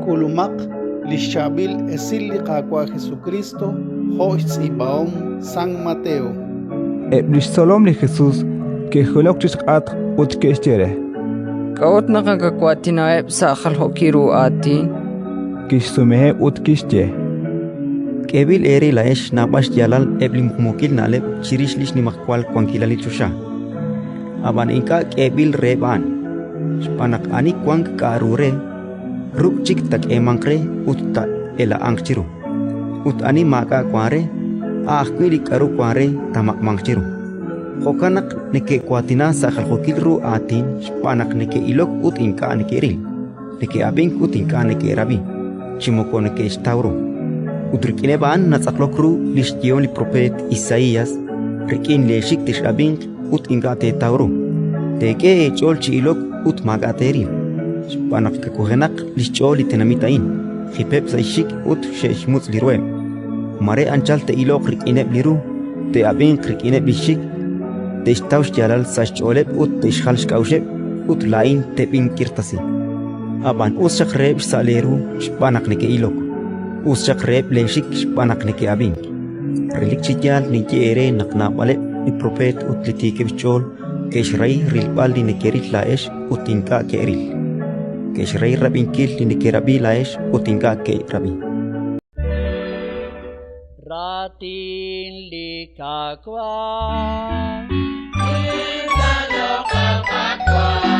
kulumak lishabil esili kakwa Jesucristo hoits ibaom San Mateo. Solom li Jesús que holok chisqat utkestere. Kaot nakakakwatina sa hokiru atin. Kisumehe utkische. Kebil eri laesh nabash jalal eblim kumukil naleb chirishlish ni makwal kwankilali chusha. Aban inka kebil reban. Spanak ani kwank karure. Ruk chik tak emangkre utta ela angchiru. Ut ani maka kware. Kwili karu kware tamak mangchiru. Hokanak neke kwatina sa khalkokil ru atin. Spanak neke ilok ut inka neke ril. Neke abing ut inka neke rabi. Chimoko neke istauro. Utrikine baan natsaklokru lishtion li prophet Isaías. Rikin leshik tishabing ut inka te tauro. Teke chol chi ilok ut magateril. Spanak kakuhenak lishchol li tenamitain. Hipep saishik ut sheshmutz liruem. Mare anchal te ilok rikineb liru. Te abing rikineb lishik. Te istaush jalal sashcholeb ut te ishhalsh kausheb. Ut lain te pinkirtasi. Aban usyak reb saleru spanak neke ilok. Usyak reb leshik spanak neke abing. Relik chijal ni ere naknapalep ni prophet ut litike bichol. Keshrai rilpal ni nekerit laesh utinka keril. Keshrai rabinkil ni nekerabi laesh utinka ke rabi. Ratin likakwa. Intanyo kapakwa.